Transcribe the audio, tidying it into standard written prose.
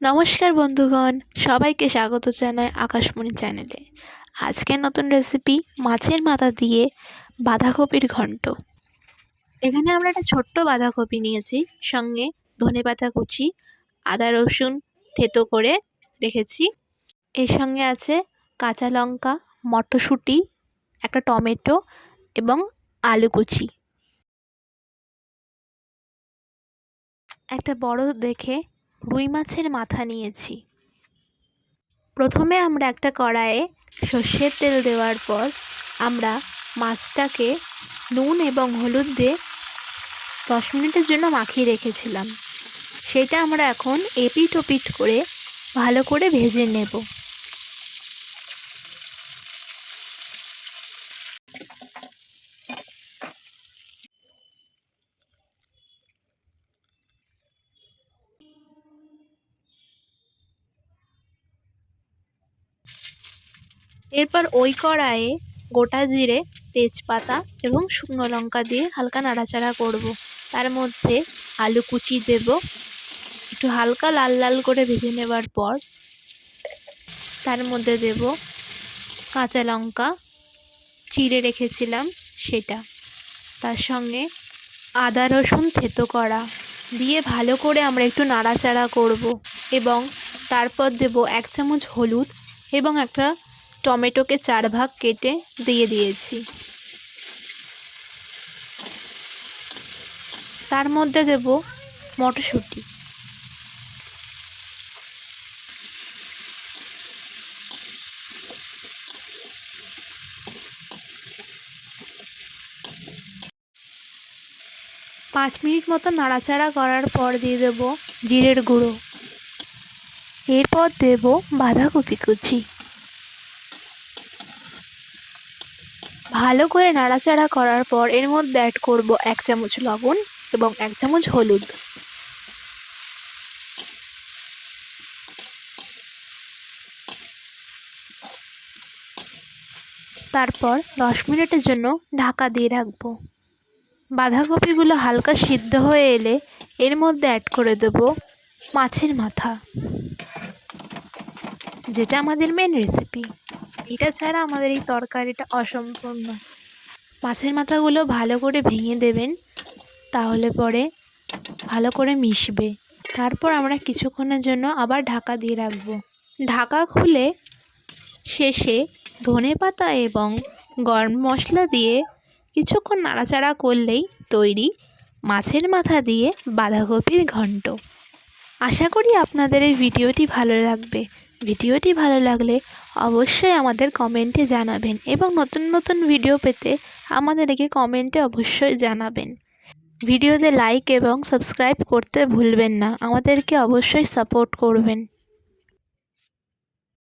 নমস্কার বন্ধুগণ, সবাইকে স্বাগত জানাই আকাশমণি চ্যানেলে। আজকের নতুন রেসিপি মাছের মাথা দিয়ে বাঁধাকপির ঘন্ট। এখানে আমরা একটা ছোট্ট বাঁধাকপি নিয়েছি, সঙ্গে ধনেপাতা কুচি, আদা রসুন থেতো করে রেখেছি। এর সঙ্গে আছে কাঁচা লঙ্কা, মটরশুঁটি, একটা টমেটো এবং আলু কুচি। একটা বড় দেখে রুই মাছের মাথা নিয়েছি। প্রথমে আমরা একটা কড়াইয়ে সর্ষের তেল দেওয়ার পর আমরা মাছটাকে নুন এবং হলুদ দিয়ে 10 মিনিটের জন্য মাখিয়ে রেখেছিলাম। সেটা আমরা এখন এপিট ওপিট করে ভালো করে ভেজে নেব। এরপর ওই কড়াইয়ে গোটা জিরে, তেজপাতা এবং শুকনো লঙ্কা দিয়ে হালকা নাড়াচাড়া করব। তার মধ্যে আলু কুচি দেব। একটু হালকা লাল লাল করে ভেজে নেবার পর তার মধ্যে দেব কাঁচা লঙ্কা চিড়ে রেখেছিলাম সেটা, তার সঙ্গে আদা রসুন থেতো করা দিয়ে ভালো করে আমরা একটু নাড়াচাড়া করব এবং তারপর দেব 1 চামচ হলুদ এবং একটা টমেটোকে 4 ভাগ কেটে দিয়ে দিয়েছি। তার মধ্যে দেব মটরশুঁটি। পাঁচ মিনিট মতো নাড়াচাড়া করার পর দিয়ে দেব জিরের গুঁড়ো। এরপর দেব বাঁধাকপি কুচি। ভালো করে নাড়াচাড়া করার পর এর মধ্যে অ্যাড করব 1 চামচ লবণ এবং 1 চামচ হলুদ। তারপর 10 মিনিটের জন্য ঢাকা দিয়ে রাখবো। বাঁধাকপিগুলো হালকা সিদ্ধ হয়ে এলে এর মধ্যে অ্যাড করে দেব মাছের মাথা, যেটা আমাদের মেন রেসিপি। এটা ছাড়া আমাদের এই তরকারিটা অসম্পূর্ণ। মাছের মাথাগুলো ভালো করে ভেঙে দেবেন, তাহলে পরে ভালো করে মিশবে। তারপর আমরা কিছুক্ষণের জন্য আবার ঢাকা দিয়ে রাখবো। ঢাকা খুলে শেষে ধনেপাতা এবং গরম মশলা দিয়ে কিছুক্ষণ নাড়াচাড়া করলেই তৈরি মাছের মাথা দিয়ে বাঁধাকপির ঘন্ট। আশা করি আপনাদের এই ভিডিওটি ভালো লাগবে। ভিডিওটি ভালো লাগলে অবশ্যই আমাদের কমেন্টে জানাবেন এবং নতুন নতুন ভিডিও পেতে আমাদেরকে কমেন্টে অবশ্যই জানাবেন। ভিডিওতে লাইক এবং সাবস্ক্রাইব করতে ভুলবেন না, আমাদেরকে অবশ্যই সাপোর্ট করবেন।